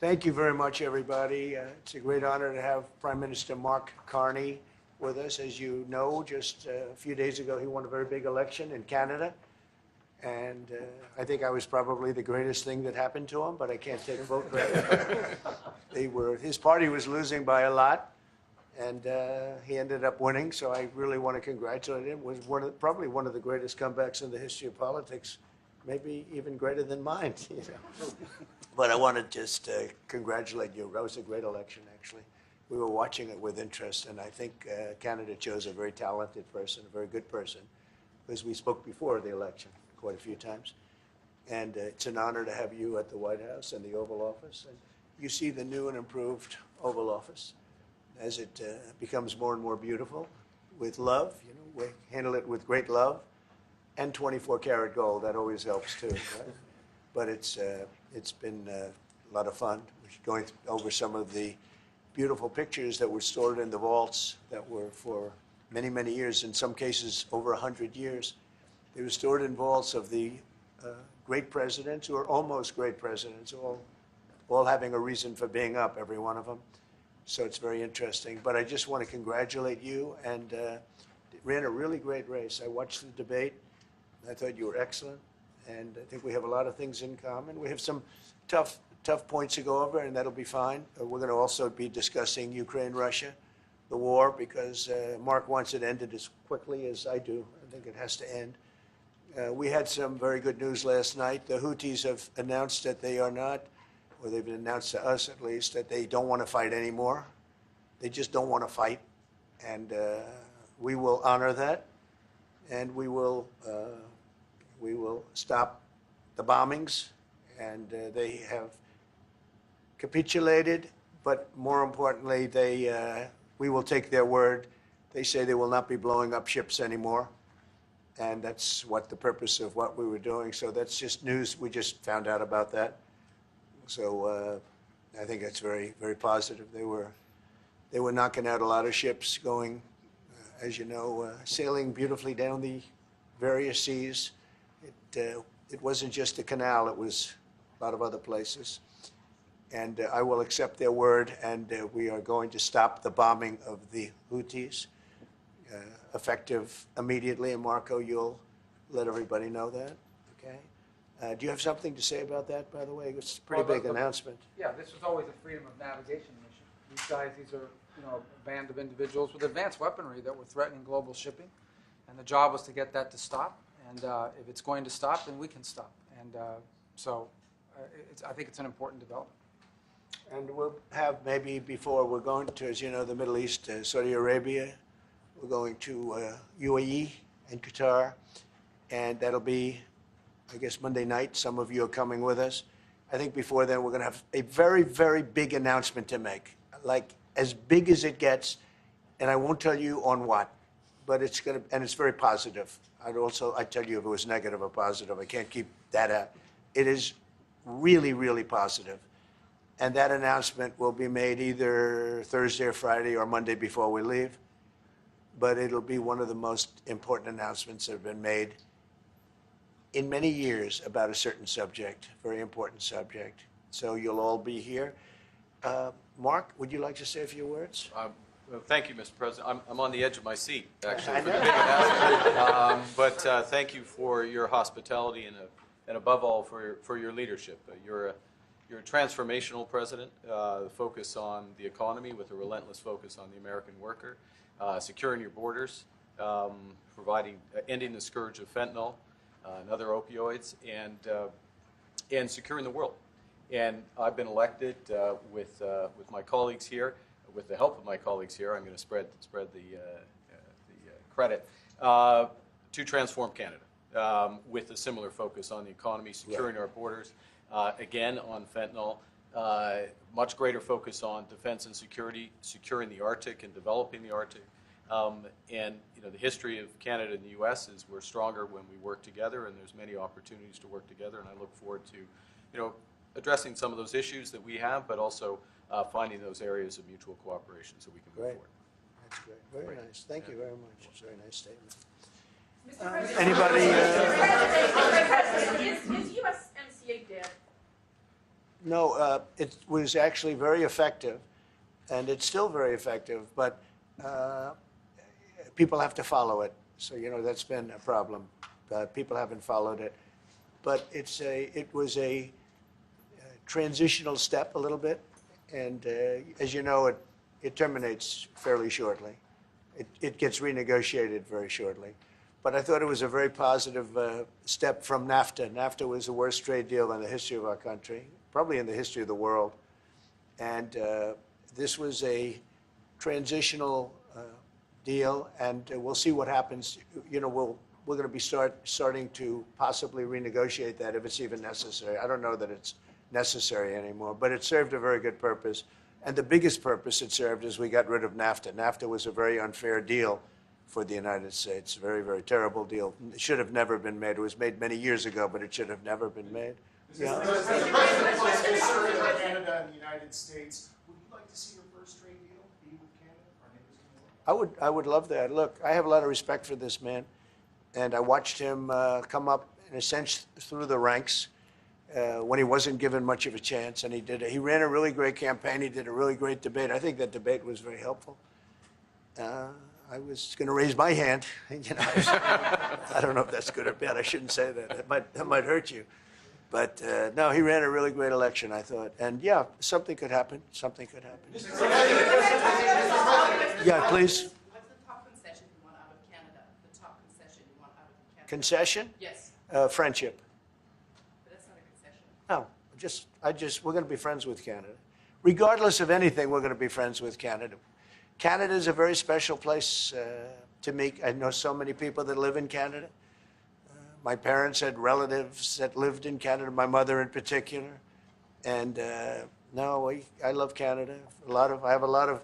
Thank you very much, everybody. It's a great honor to have Prime Minister Mark Carney with us. As you know, just a few days ago, he won a very big election in Canada. And I think I was probably the greatest thing that happened to him, but I can't take vote credit. His party was losing by a lot, and he ended up winning. So I really want to congratulate him. It was probably one of the greatest comebacks in the history of politics, maybe even greater than mine. You know? But I want to just congratulate you. That was a great election, actually. We were watching it with interest, and I think Canada chose a very talented person, a very good person, because we spoke before the election quite a few times. And it's an honor to have you at the White House and the Oval Office. And you see the new and improved Oval Office as it becomes more and more beautiful with love. You know, we handle it with great love and 24-karat gold. That always helps too, right? But it's been a lot of fun. We're going over some of the beautiful pictures that were stored in the vaults that were for many, many years, in some cases over 100 years. They were stored in vaults of the great presidents, or almost great presidents, all having a reason for being up, every one of them. So it's very interesting. But I just want to congratulate you, and ran a really great race. I watched the debate. I thought you were excellent, and I think we have a lot of things in common. We have some tough points to go over, and that'll be fine. We're going to also be discussing Ukraine, Russia, the war, because Mark wants it ended as quickly as I do. I think it has to end. We had some very good news last night. The Houthis have announced that they are not, or they've announced to us at least, that they don't want to fight anymore. They just don't want to fight. And we will honor that. And we will stop the bombings. And they have capitulated, but more importantly, we will take their word. They say they will not be blowing up ships anymore. And that's what the purpose of what we were doing. So that's just news. We just found out about that. So I think that's very, very positive. They were knocking out a lot of ships going, as you know, sailing beautifully down the various seas. It wasn't just the canal. It was a lot of other places. And I will accept their word, and we are going to stop the bombing of the Houthis. Effective immediately, and Marco, you'll let everybody know that, okay? Do you have something to say about that, by the way? It's a pretty big announcement. Yeah, this was always a freedom of navigation mission. These are, a band of individuals with advanced weaponry that were threatening global shipping, and the job was to get that to stop. And if it's going to stop, then we can stop. And I think it's an important development. And we'll have maybe before we're going to, as you know, the Middle East, Saudi Arabia. We're going to UAE and Qatar, and that'll be, I guess, Monday night. Some of you are coming with us. I think before then we're going to have a very, very big announcement to make, like as big as it gets, and I won't tell you on what, but it's going to, and it's very positive. I'd tell you if it was negative or positive. I can't keep that out. It is really, really positive. And that announcement will be made either Thursday or Friday or Monday before we leave. But it'll be one of the most important announcements that have been made in many years about a certain subject, very important subject. So you'll all be here. Mark, would you like to say a few words? Well, thank you, Mr. President. I'm on the edge of my seat, actually, for the big announcement. But thank you for your hospitality and above all, for your leadership. You're a transformational president, focus on the economy with a relentless focus on the American worker. Securing your borders, ending the scourge of fentanyl and other opioids, and securing the world. And I've been elected with my colleagues here, with the help of my colleagues here. I'm going to spread the credit to transform Canada with a similar focus on the economy, securing our borders, again on fentanyl. Much greater focus on defense and security, securing the Arctic and developing the Arctic. And the history of Canada and the U.S. is we're stronger when we work together, and there's many opportunities to work together. And I look forward to, addressing some of those issues that we have, but also finding those areas of mutual cooperation so we can move forward. That's great. Very nice. Thank you very much. It's a very nice statement. Mr. President, Anybody? is USMCA dead? No, it was actually very effective, and it's still very effective, but people have to follow it. So, that's been a problem. People haven't followed it. But it was a transitional step a little bit, and as you know, it terminates fairly shortly. It gets renegotiated very shortly. But I thought it was a very positive step from NAFTA. NAFTA was the worst trade deal in the history of our country, probably in the history of the world. And this was a transitional deal, and we'll see what happens. We're going to be starting to possibly renegotiate that if it's even necessary. I don't know that it's necessary anymore, but it served a very good purpose. And the biggest purpose it served is we got rid of NAFTA. NAFTA was a very unfair deal for the United States. Very, very terrible deal. It should have never been made. It was made many years ago, but it should have never been made. Yeah. Mr. President, what's the survey of Canada and the United States? Would you like to see your first trade deal be with Canada? Our neighbors in the world? I would love that. Look, I have a lot of respect for this man, and I watched him come up, in a sense, through the ranks when he wasn't given much of a chance, and he ran a really great campaign. He did a really great debate. I think that debate was very helpful. I was going to raise my hand. I don't know if that's good or bad. I shouldn't say that. That might hurt you. But no, he ran a really great election, I thought. And yeah, something could happen. Something could happen. Yeah, please. What's the top concession you want out of Canada? The top concession you want out of Canada? Concession? Yes. Friendship. But that's not a concession. No, we're going to be friends with Canada. Regardless of anything, we're going to be friends with Canada. Canada is a very special place to me. I know so many people that live in Canada. My parents had relatives that lived in Canada, my mother in particular. And no, I love Canada. I have a lot of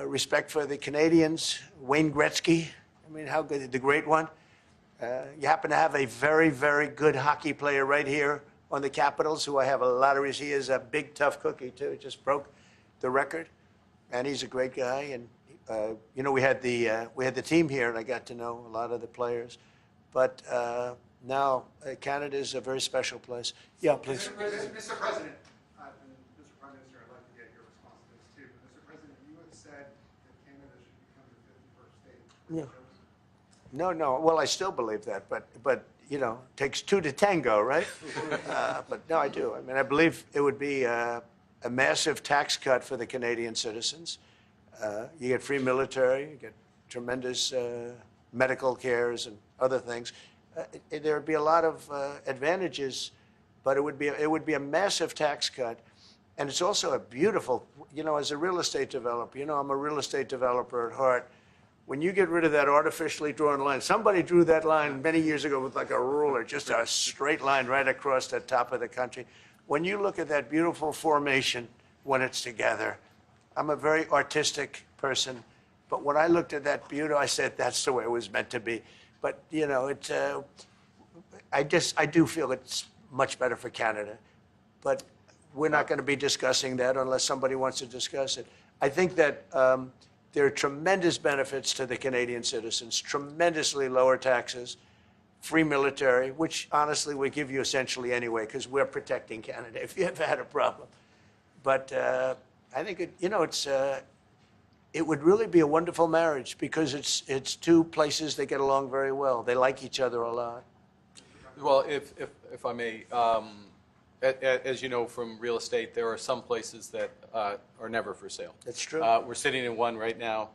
respect for the Canadians. Wayne Gretzky, I mean, how good, the great one. You happen to have a very, very good hockey player right here on the Capitals, who I have a lot of respect. He is a big, tough cookie, too. Just broke the record. And he's a great guy, and we had the team here, and I got to know a lot of the players. But now Canada is a very special place. Yeah, please. Mr. President, and Mr. Prime Minister, I'd like to get your response to this too. Mr. President, you have said that Canada should become the 51st state. Yeah. No. Well, I still believe that, but it takes two to tango, right? But no, I do. I mean, I believe it would be a massive tax cut for the Canadian citizens. You get free military, you get tremendous medical cares and other things. There would be a lot of advantages, but it would be a massive tax cut. And it's also a beautiful, as a real estate developer, I'm a real estate developer at heart. When you get rid of that artificially drawn line, somebody drew that line many years ago with like a ruler, just a straight line right across the top of the country. When you look at that beautiful formation when it's together, I'm a very artistic person, but when I looked at that beauty, I said that's the way it was meant to be. But I do feel it's much better for Canada, but we're not going to be discussing that unless somebody wants to discuss it. I think that there are tremendous benefits to the Canadian citizens, tremendously lower taxes, free military, which honestly we give you essentially anyway because we're protecting Canada if you ever had a problem. But I think it would really be a wonderful marriage because it's two places that get along very well. They like each other a lot. Well, if I may, as you know from real estate, there are some places that are never for sale. That's true. We're sitting in one right now,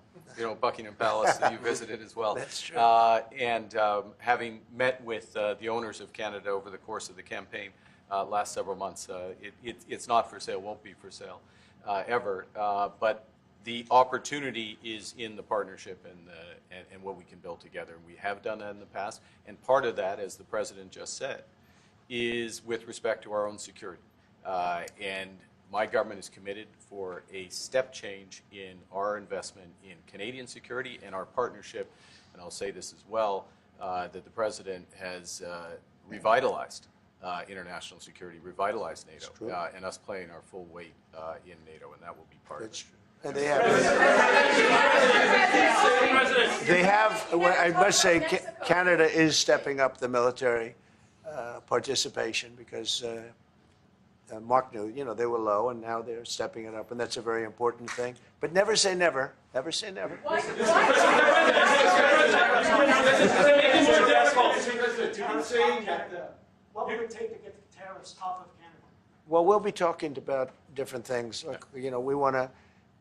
Buckingham Palace that you visited as well. That's true. And having met with the owners of Canada over the course of the campaign last several months, it's not for sale, won't be for sale ever. But the opportunity is in the partnership and what we can build together. And we have done that in the past. And part of that, as the President just said, is with respect to our own security. And my government is committed for a step change in our investment in Canadian security and our partnership, and I'll say this as well, that the President has revitalized international security, revitalized NATO, and us playing our full weight in NATO, and that will be part of it. And they have, I must say, Canada is stepping up the military participation because Mark knew, they were low, and now they're stepping it up, and that's a very important thing. But never say never. Never say never. Why? Mr. President, what would it take to get the tariffs off of Canada? Well, we'll be talking about different things. Like, we want to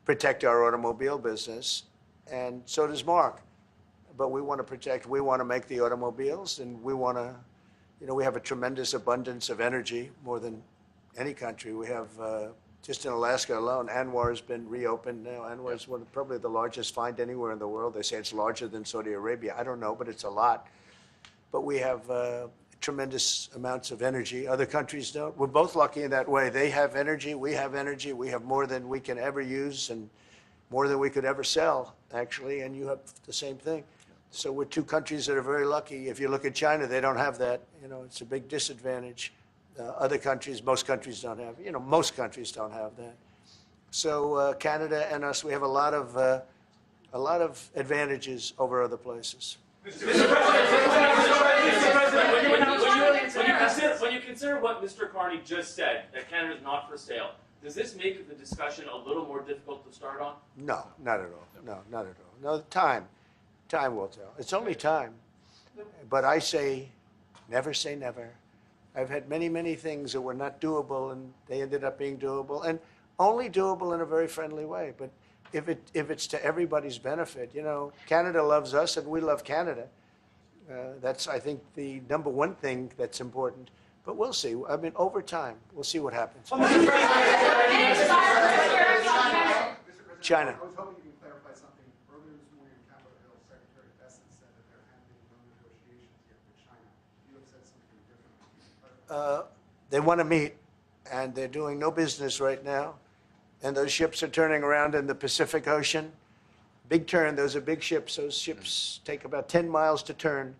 protect our automobile business, and so does Mark. But we want to make the automobiles, and we want to, we have a tremendous abundance of energy, more than any country. We have, just in Alaska alone, Anwar has been reopened now. Anwar is probably the largest find anywhere in the world. They say it's larger than Saudi Arabia. I don't know, but it's a lot. But we have tremendous amounts of energy. Other countries don't. We're both lucky in that way. They have energy. We have energy. We have more than we can ever use and more than we could ever sell, actually. And you have the same thing. So we're two countries that are very lucky. If you look at China, they don't have that. It's a big disadvantage. Other countries, most countries don't have. Most countries don't have that. So Canada and us, we have a lot of advantages over other places. Mr. President, when you consider what Mr. Carney just said, that Canada is not for sale, does this make the discussion a little more difficult to start on? No, not at all. No, not at all. No, time will tell. It's only time. But I say never. I've had many, many things that were not doable, and they ended up being doable, and only doable in a very friendly way. But if it's to everybody's benefit, Canada loves us, and we love Canada. That's, I think, the number one thing that's important. But we'll see. I mean, over time, we'll see what happens. China. I was hoping you can clarify something. Earlier this morning in Capitol Hill, Secretary Bessent said that there hadn't been no negotiations yet with China. You have said something different. They want to meet, and they're doing no business right now. And those ships are turning around in the Pacific Ocean. Big turn. Those are big ships. Those ships take about 10 miles to turn.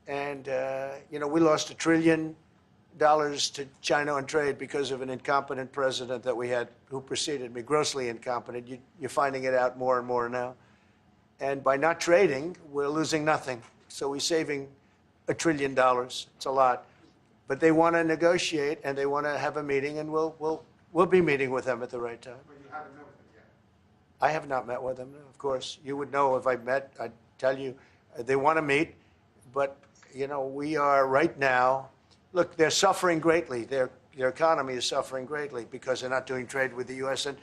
And, we lost $1 trillion to China on trade because of an incompetent president that we had who preceded me, grossly incompetent. You're finding it out more and more now. And by not trading, we're losing nothing. So we're saving $1 trillion. It's a lot. But they want to negotiate, and they want to have a meeting, and we'll be meeting with them at the right time. But you haven't met with them yet. I have not met with them, of course. You would know if I met. I'd tell you. They want to meet, but, we are right now. Look, they're suffering greatly. Their economy is suffering greatly because they're not doing trade with the U.S. And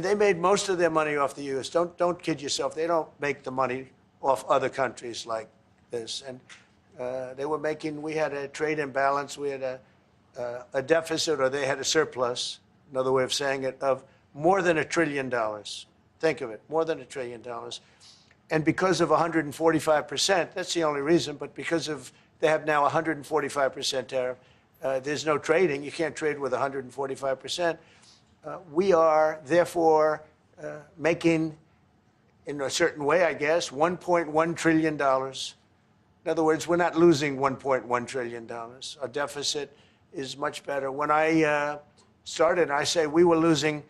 they made most of their money off the U.S. Don't kid yourself. They don't make the money off other countries like this. And they were making. We had a trade imbalance. We had a deficit, or they had a surplus. Another way of saying it, of more than $1 trillion. Think of it, more than $1 trillion. And because of 145%, that's the only reason, but because of they have now 145% tariff, there's no trading. You can't trade with 145%. We are, therefore, making, in a certain way, I guess, $1.1 trillion. In other words, we're not losing $1.1 trillion. Our deficit is much better. When I started, I say we were losing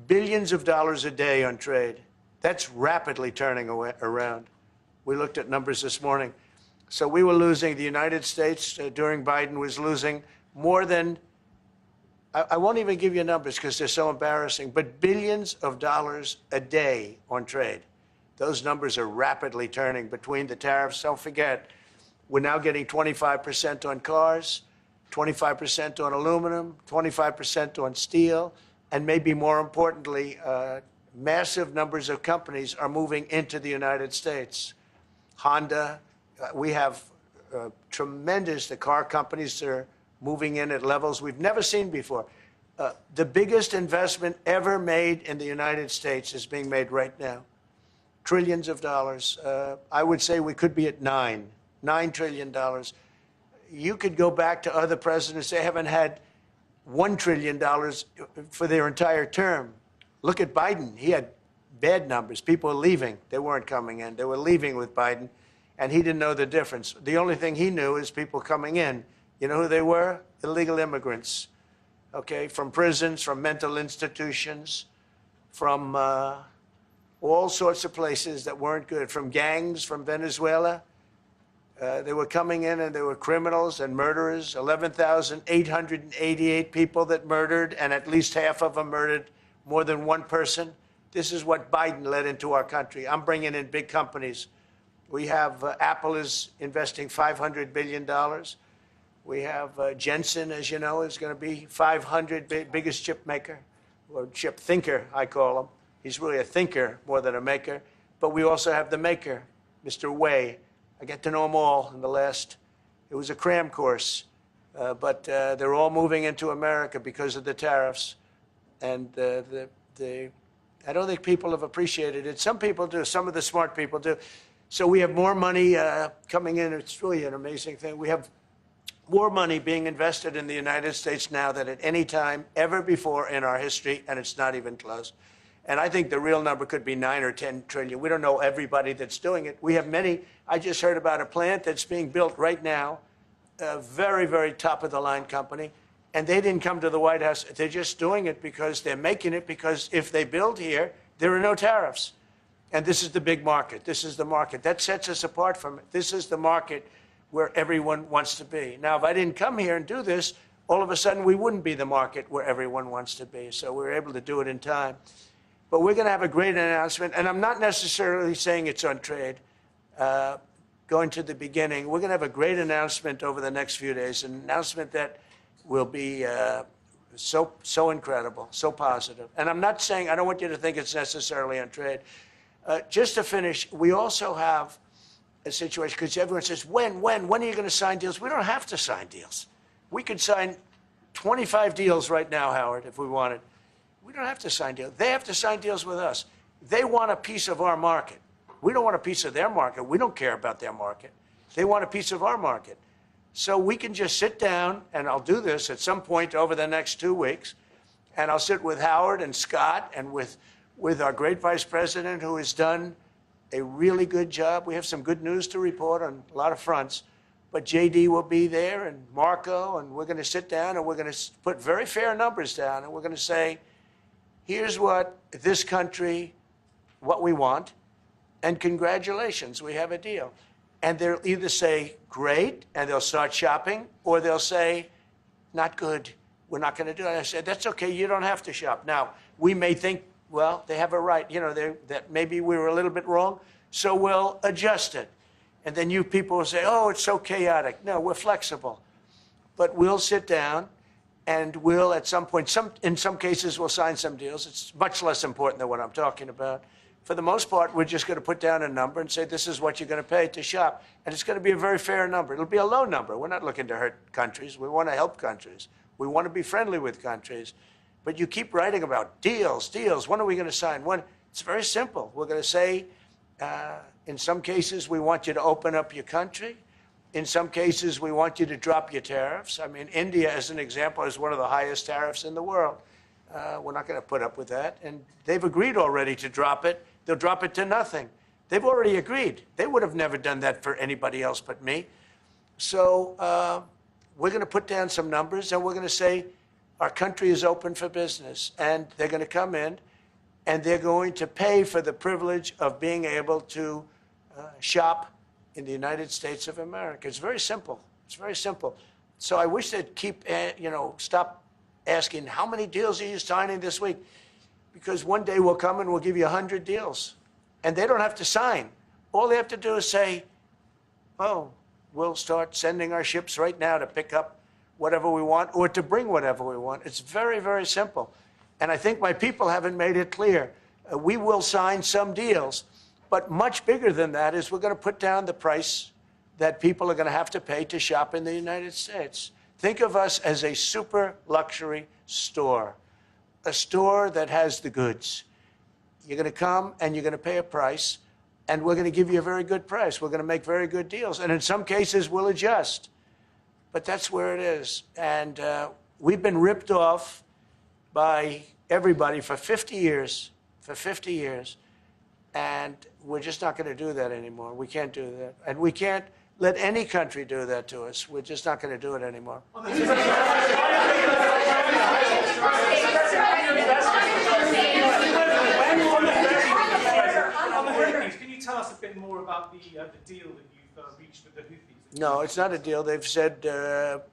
billions of dollars a day on trade. That's rapidly turning around. We looked at numbers this morning. So we were losing, the United States during Biden was losing more than, I won't even give you numbers because they're so embarrassing, but billions of dollars a day on trade. Those numbers are rapidly turning between the tariffs. Don't forget, we're now getting 25% on cars, 25% on aluminum, 25% on steel, and maybe more importantly, massive numbers of companies are moving into the United States. Honda, we have tremendous, the car companies are moving in at levels we've never seen before. The biggest investment ever made in the United States is being made right now. Trillions of dollars. I would say we could be at $9 trillion. You could go back to other presidents. They haven't had $1 trillion for their entire term. Look at Biden. He had bad numbers. People were leaving. They weren't coming in. They were leaving with Biden, and he didn't know the difference. The only thing he knew is people coming in. You know who they were? Illegal immigrants, okay, from prisons, from mental institutions, from all sorts of places that weren't good, from gangs, from Venezuela. They were coming in and they were criminals and murderers, 11,888 people that murdered, and at least half of them murdered more than one person. This is what Biden led into our country. I'm bringing in big companies. We have Apple is investing $500 billion. We have Jensen, as you know, is going to be 500 biggest chip maker, or chip thinker, I call him. He's really a thinker more than a maker. But we also have the maker, Mr. Wei. I get to know them all in the last, it was a cram course. But they're all moving into America because of the tariffs. And I don't think people have appreciated it. Some people do. Some of the smart people do. So we have more money coming in. It's really an amazing thing. We have more money being invested in the United States now than at any time ever before in our history, and it's not even close. And I think the real number could be 9 or 10 trillion. We don't know everybody that's doing it. We have many. I just heard about a plant that's being built right now, a very, very top-of-the-line company, and they didn't come to the White House. They're just doing it because they're making it, because if they build here, there are no tariffs. And this is the big market. This is the market. That sets us apart from it. This is the market where everyone wants to be. Now, if I didn't come here and do this, all of a sudden we wouldn't be the market where everyone wants to be. So we're able to do it in time. But we're going to have a great announcement. And I'm not necessarily saying it's on trade. Going to the beginning, we're going to have a great announcement over the next few days, an announcement that will be so incredible, so positive. And I'm not saying, I don't want you to think it's necessarily on trade. Just to finish, we also have a situation, because everyone says, when are you going to sign deals? We don't have to sign deals. We could sign 25 deals right now, Howard, if we wanted. We don't have to sign deals. They have to sign deals with us. They want a piece of our market. We don't want a piece of their market. We don't care about their market. They want a piece of our market. So we can just sit down, and I'll do this at some point over the next 2 weeks, and I'll sit with Howard and Scott and with our great vice president, who has done a really good job. We have some good news to report on a lot of fronts. But JD will be there, and Marco, and we're going to sit down, and we're going to put very fair numbers down, and we're going to say, here's what this country, what we want, and congratulations, we have a deal. And they'll either say, great, and they'll start shopping, or they'll say, not good, we're not going to do it. And I said, that's okay, you don't have to shop. Now, we may think, well, they have a right, you know, that maybe we were a little bit wrong, so we'll adjust it. And then you people will say, oh, it's so chaotic. No, we're flexible. But we'll sit down, and we'll, at some point, in some cases, we'll sign some deals. It's much less important than what I'm talking about. For the most part, we're just going to put down a number and say, this is what you're going to pay to shop. And it's going to be a very fair number. It'll be a low number. We're not looking to hurt countries. We want to help countries. We want to be friendly with countries. But you keep writing about deals, deals. When are we going to sign? When? It's very simple. We're going to say, in some cases, we want you to open up your country. In some cases, we want you to drop your tariffs. I mean, India, as an example, is one of the highest tariffs in the world. We're not going to put up with that. And they've agreed already to drop it. They'll drop it to nothing. They've already agreed. They would have never done that for anybody else but me. So we're going to put down some numbers, and we're going to say our country is open for business. And they're going to come in, and they're going to pay for the privilege of being able to shop in the United States of America. It's very simple. It's very simple. So I wish they'd keep, stop asking, how many deals are you signing this week? Because one day we'll come and we'll give you 100 deals. And they don't have to sign. All they have to do is say, oh, we'll start sending our ships right now to pick up whatever we want or to bring whatever we want. It's very, very simple. And I think my people haven't made it clear. We will sign some deals. But much bigger than that is we're going to put down the price that people are going to have to pay to shop in the United States. Think of us as a super luxury store, a store that has the goods. You're going to come and you're going to pay a price, and we're going to give you a very good price. We're going to make very good deals. And in some cases, we'll adjust. But that's where it is. And we've been ripped off by everybody for 50 years, and we're just not going to do that anymore. We can't do that. And we can't let any country do that to us. We're just not going to do it anymore. On the workings, can you tell us a bit more about the deal that you've reached with the Houthis? No, it's not a deal. They've said,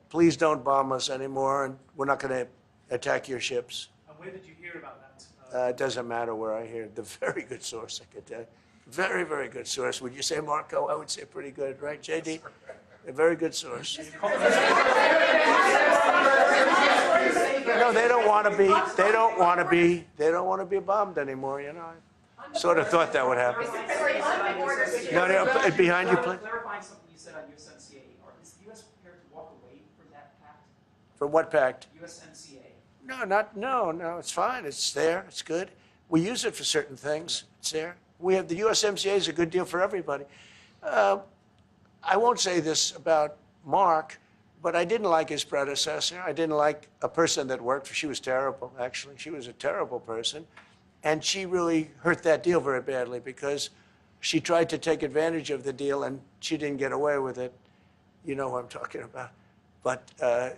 please don't bomb us anymore, and we're not going to attack your ships. And where did you hear about that? It doesn't matter where I hear it. The very good source, I could tell you. Very, very good source. Would you say, Marco? I would say pretty good, right, JD? A very good source. No, they don't want to be. They don't want to be. They don't want to be bombed anymore. You know, I sort of thought that would happen. No, no, behind you, please. Clarifying something you said on USMCA, is the U.S. prepared to walk away from that pact? For what pact? USMCA. No, it's fine. It's there. It's good. We use it for certain things. It's there. We have the USMCA is a good deal for everybody. I won't say this about Mark, but I didn't like his predecessor. I didn't like a person that worked for. She was terrible, actually. She was a terrible person. And she really hurt that deal very badly because she tried to take advantage of the deal and she didn't get away with it. You know who I'm talking about. But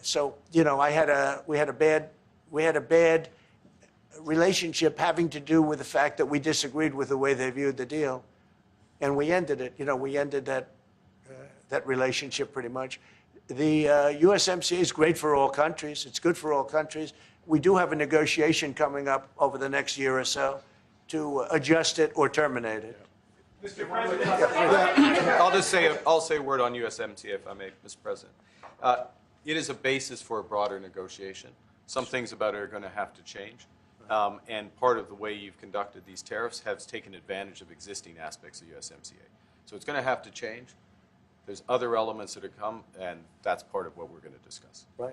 so, you know, we had a bad relationship having to do with the fact that we disagreed with the way they viewed the deal. And we ended it. You know, we ended that relationship pretty much. The USMCA is great for all countries. It's good for all countries. We do have a negotiation coming up over the next year or so to adjust it or terminate it. Mr. President. I'll say a word on USMCA, if I may, Mr. President. It is a basis for a broader negotiation. Some things about it are going to have to change. And part of the way you've conducted these tariffs has taken advantage of existing aspects of USMCA. So it's going to have to change. There's other elements that have come, and that's part of what we're going to discuss. Right.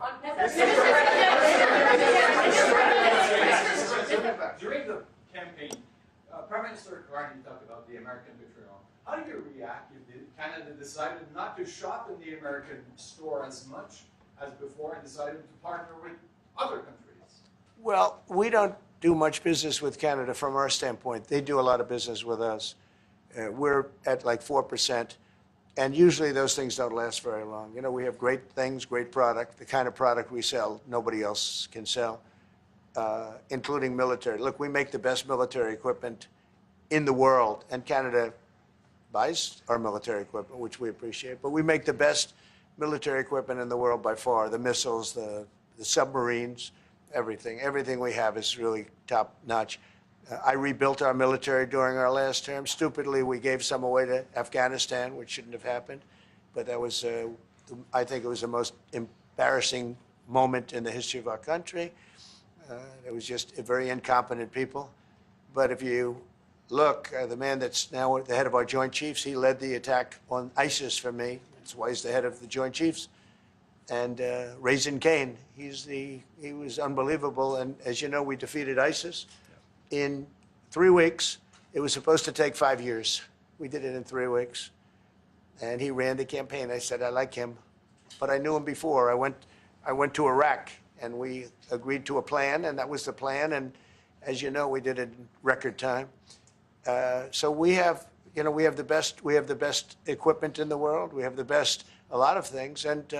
During the campaign, Prime Minister Carney talked about the American betrayal. How do you react if Canada decided not to shop in the American store as much as before and decided to partner with other countries? Well, we don't do much business with Canada from our standpoint. They do a lot of business with us. We're at like 4%. And usually those things don't last very long. You know, we have great things, great product. The kind of product we sell, nobody else can sell, including military. Look, we make the best military equipment in the world, and Canada buys our military equipment, which we appreciate. But we make the best military equipment in the world by far. The missiles, the submarines, everything. Everything we have is really top notch. I rebuilt our military during our last term. Stupidly, we gave some away to Afghanistan, which shouldn't have happened. But that was, I think it was the most embarrassing moment in the history of our country. It was just very incompetent people. But if you look, the man that's now the head of our Joint Chiefs, he led the attack on ISIS for me. That's why he's the head of the Joint Chiefs. And Raisin Kane, he was unbelievable. And as you know, we defeated ISIS in 3 weeks. It was supposed to take 5 years. We did it in 3 weeks. And he ran the campaign. I said, I like him. But I knew him before. I went to Iraq, and we agreed to a plan, and that was the plan. And as you know, we did it in record time. So we have, you know, we have the best equipment in the world. We have the best, a lot of things. And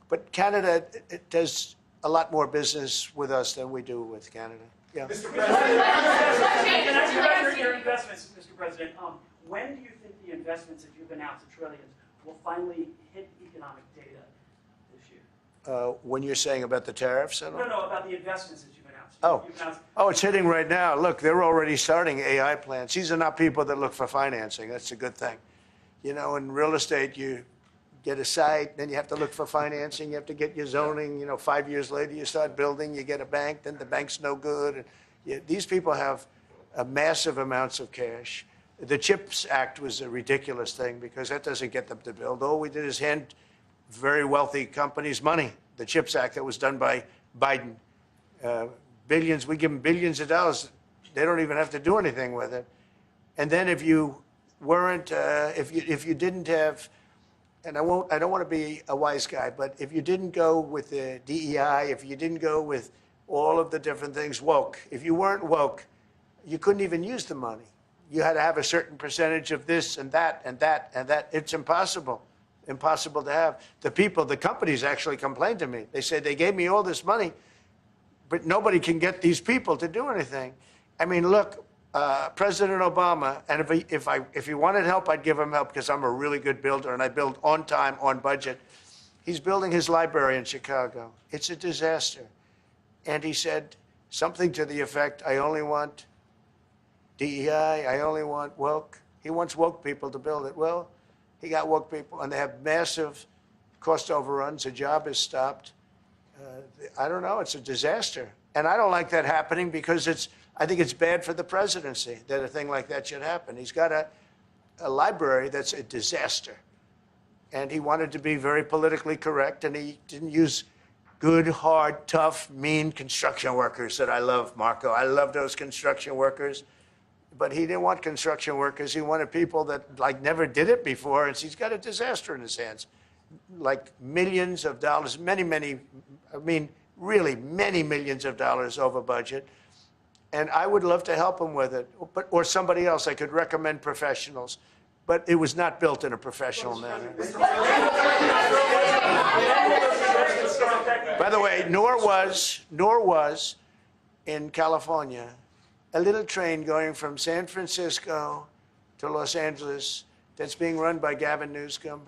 but Canada, it does a lot more business with us than we do with Canada. Yeah. Mr. President. Can I ask you about your investments, Mr. President? When do you think the investments that you've announced, the trillions, will finally hit economic data this year? When you're saying about the tariffs? No, about the investments that you've announced. Oh, it's hitting right now. Look, they're already starting AI plants. These are not people that look for financing. That's a good thing. You know, in real estate, you get a site, then you have to look for financing. You have to get your zoning. You know, 5 years later, you start building. You get a bank, then the bank's no good. These people have massive amounts of cash. The CHIPS Act was a ridiculous thing because that doesn't get them to build. All we did is hand very wealthy companies money. The CHIPS Act that was done by Biden. Billions, we give them billions of dollars. They don't even have to do anything with it. And then if you weren't, if you didn't have, and I don't want to be a wise guy, but if you didn't go with the DEI, if you didn't go with all of the different things, woke, if you weren't woke, you couldn't even use the money. You had to have a certain percentage of this and that and that and that. It's impossible to have. The companies actually complained to me. They said they gave me all this money, but nobody can get these people to do anything. I mean, look, President Obama, and if he wanted help, I'd give him help because I'm a really good builder and I build on time, on budget. He's building his library in Chicago. It's a disaster. And he said something to the effect, I only want DEI, I only want woke. He wants woke people to build it. Well, he got woke people, and they have massive cost overruns. The job is stopped. I don't know. It's a disaster. And I don't like that happening because I think it's bad for the presidency that a thing like that should happen. He's got a library that's a disaster. And he wanted to be very politically correct, and he didn't use good, hard, tough, mean construction workers that I love, Marco. I love those construction workers. But he didn't want construction workers. He wanted people that like never did it before, and he's got a disaster in his hands. Like millions of dollars, really many millions of dollars over budget. And I would love to help him with it, or somebody else. I could recommend professionals. But it was not built in a professional manner. By the way, nor was in California a little train going from San Francisco to Los Angeles that's being run by Gavin Newsom,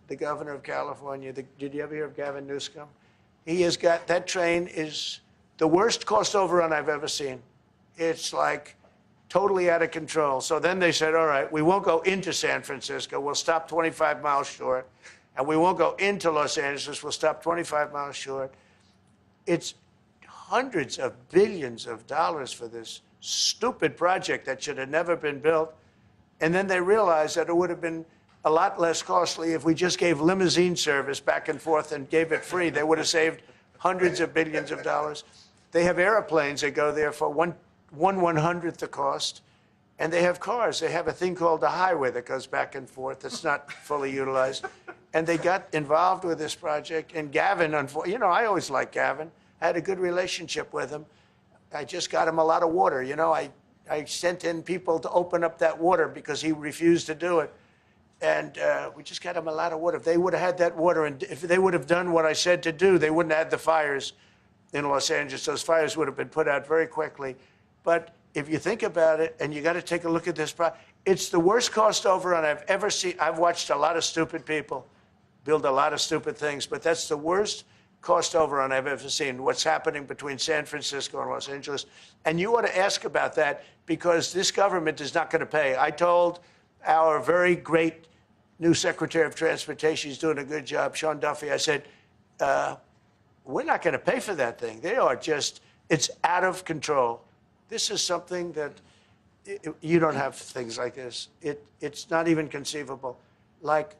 the governor of California. Did you ever hear of Gavin Newsom? He has got, that train is the worst cost overrun I've ever seen. It's like totally out of control. So then they said, all right, we won't go into San Francisco. We'll stop 25 miles short. And we won't go into Los Angeles. We'll stop 25 miles short. It's hundreds of billions of dollars for this stupid project that should have never been built. And then they realized that it would have been a lot less costly if we just gave limousine service back and forth and gave it free. They would have saved hundreds of billions of dollars. They have airplanes that go there for one 1/100th the cost. And they have cars. They have a thing called the highway that goes back and forth that's not fully utilized. And they got involved with this project. And Gavin, you know, I always liked Gavin. I had a good relationship with him. I just got him a lot of water. You know, I sent in people to open up that water because he refused to do it. And we just got him a lot of water. If they would have had that water, and if they would have done what I said to do, they wouldn't have had the fires in Los Angeles. Those fires would have been put out very quickly. But if you think about it, and you got to take a look at this, it's the worst cost overrun I've ever seen. I've watched a lot of stupid people build a lot of stupid things, but that's the worst cost overrun I've ever seen, what's happening between San Francisco and Los Angeles. And you ought to ask about that because this government is not going to pay. I told our very great new Secretary of Transportation, he's doing a good job, Sean Duffy, I said, we're not going to pay for that thing. They are just, it's out of control. This is something that you don't have things like this. It's not even conceivable. Like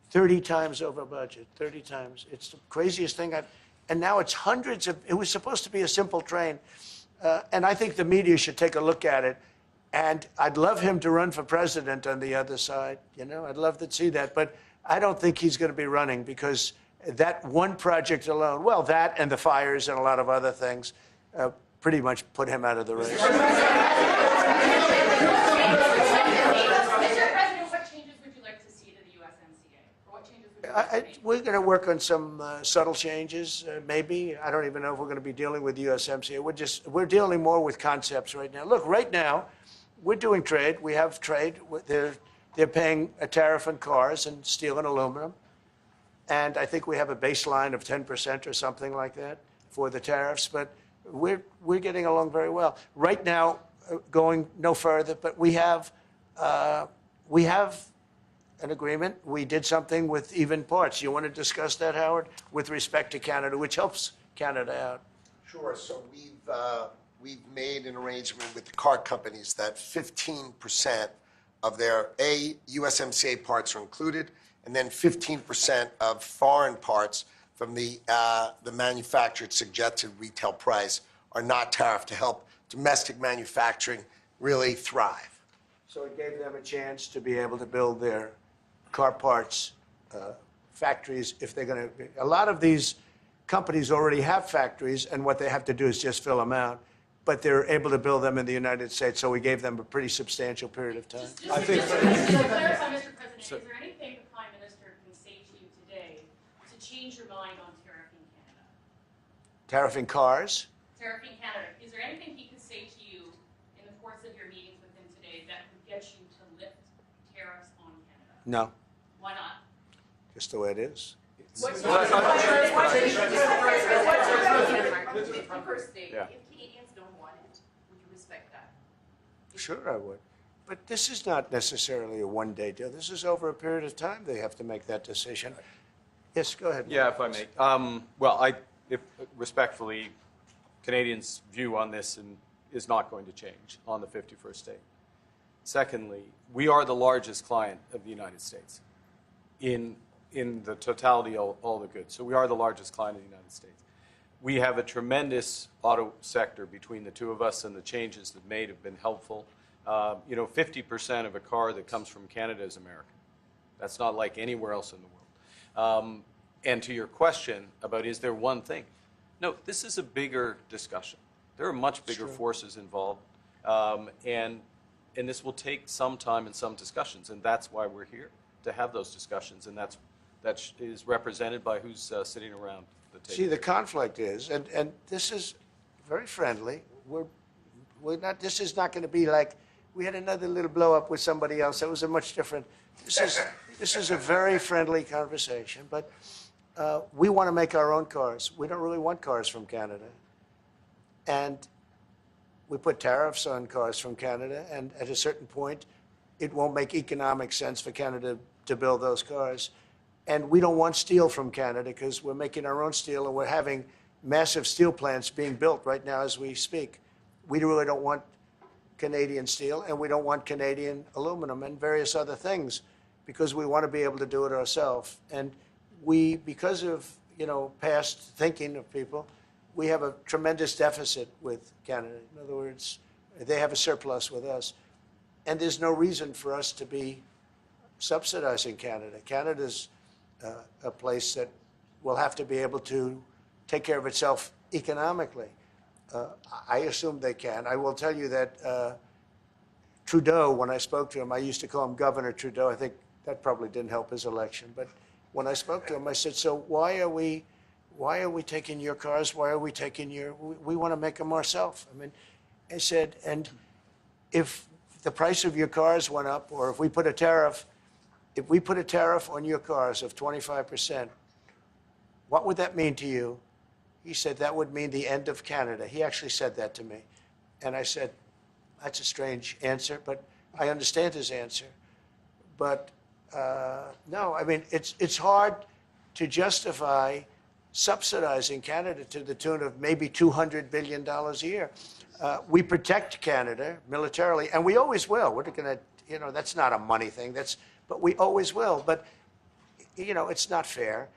30 times over budget, 30 times. It's the craziest thing and now it's hundreds of, it was supposed to be a simple train. And I think the media should take a look at it. And I'd love him to run for president on the other side. You know, I'd love to see that. But I don't think he's going to be running because that one project alone, well, that and the fires and a lot of other things, pretty much put him out of the race. Mr. President, what changes would you like to see to the USMCA? Or what changes would you like to make? We're going to work on some subtle changes, maybe. I don't even know if we're going to be dealing with USMCA. We're dealing more with concepts right now. Look, right now, we're doing trade. We have trade. They're paying a tariff on cars and steel and aluminum. And I think we have a baseline of 10% or something like that for the tariffs. But we're getting along very well. Right now, going no further, but we have an agreement. We did something with even parts. You want to discuss that, Howard, with respect to Canada, which helps Canada out? Sure. So we've made an arrangement with the car companies that 15% of their USMCA parts are included, and then 15% of foreign parts from the manufactured suggested retail price are not tariffed to help domestic manufacturing really thrive. So it gave them a chance to be able to build their car parts factories if they're going to. A lot of these companies already have factories, and what they have to do is just fill them out. But they're able to build them in the United States, so we gave them a pretty substantial period of time. Just to clarify, Mr. President, is there anything the Prime Minister can say to you today to change your mind on tariffing Canada? Tariffing cars? Tariffing Canada. Is there anything he can say to you in the course of your meetings with him today that would get you to lift tariffs on Canada? No, Why not? just the way it is. What's the first state? Yeah. If Canadians don't want it, would you respect that? Sure I would. But this is not necessarily a one-day deal. This is over a period of time they have to make that decision. Yes, go ahead. Yeah, if I may. Well, if respectfully, Canadians' view on this is not going to change on the 51st state. Secondly, we are the largest client of the United States in the totality of all the goods. So we are the largest client of the United States. We have a tremendous auto sector between the two of us, and the changes that made have been helpful. 50% of a car that comes from Canada is American. That's not like anywhere else in the world. And to your question about is there one thing? No, this is a bigger discussion. There are much bigger forces involved, and this will take some time and some discussions, and that's why we're here, to have those discussions, and that is represented by who's sitting around the table. See, the conflict is, and this is very friendly. We're not. This is not going to be like we had another little blow up with somebody else. That was a much different. This is a very friendly conversation, but we want to make our own cars. We don't really want cars from Canada, and we put tariffs on cars from Canada, and at a certain point, it won't make economic sense for Canada to build those cars. And we don't want steel from Canada because we're making our own steel, and we're having massive steel plants being built right now as we speak. We really don't want Canadian steel, and we don't want Canadian aluminum and various other things because we want to be able to do it ourselves. And we, because of past thinking of people, we have a tremendous deficit with Canada. In other words, they have a surplus with us. And there's no reason for us to be subsidizing Canada. Canada's a place that will have to be able to take care of itself economically. I assume they can. I will tell you that Trudeau, when I spoke to him, I used to call him Governor Trudeau. I think that probably didn't help his election. But when I spoke to him, I said, so why are we taking your cars? Why are we taking we want to make them ourselves. I mean, I said, and if the price of your cars went up, or if we put a tariff on your cars of 25%, what would that mean to you? He said, that would mean the end of Canada. He actually said that to me. And I said, that's a strange answer, but I understand his answer. But no, I mean, it's hard to justify subsidizing Canada to the tune of maybe $200 billion a year. We protect Canada militarily, and we always will. We're going to, that's not a money thing. But we always will. But, it's not fair.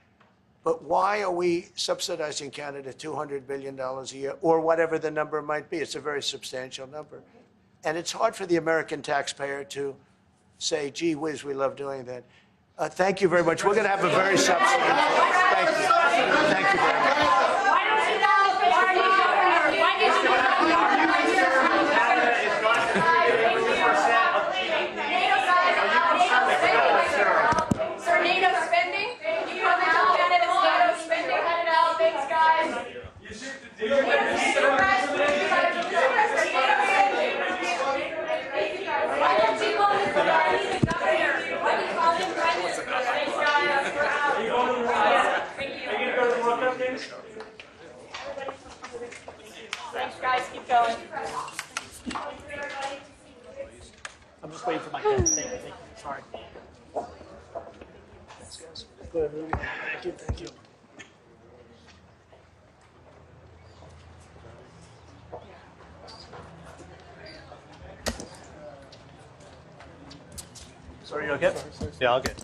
But why are we subsidizing Canada $200 billion a year, or whatever the number might be? It's a very substantial number. And it's hard for the American taxpayer to say, gee whiz, we love doing that. Thank you very much. We're going to have a very substantive vote. Thank you. Thank you very much. Why don't you not look at our governor? Why did you not Canada is not contributing 50% of Sir, NATO spending? You come out, Canada's NATO spending. Canada, thanks, guys. You seem to deal with this. Why don't you call him the governor? Why do you call him president? Thanks, guys. We're out. Are you going to the World Cup? Thank you. Are you going to go to the World Cup games? Thanks, guys. Keep going. I'm just waiting for my pen. Thank you. Sorry. Go ahead, Ruby. Thank you. Thank you. Sorry, you okay? Yeah, all good.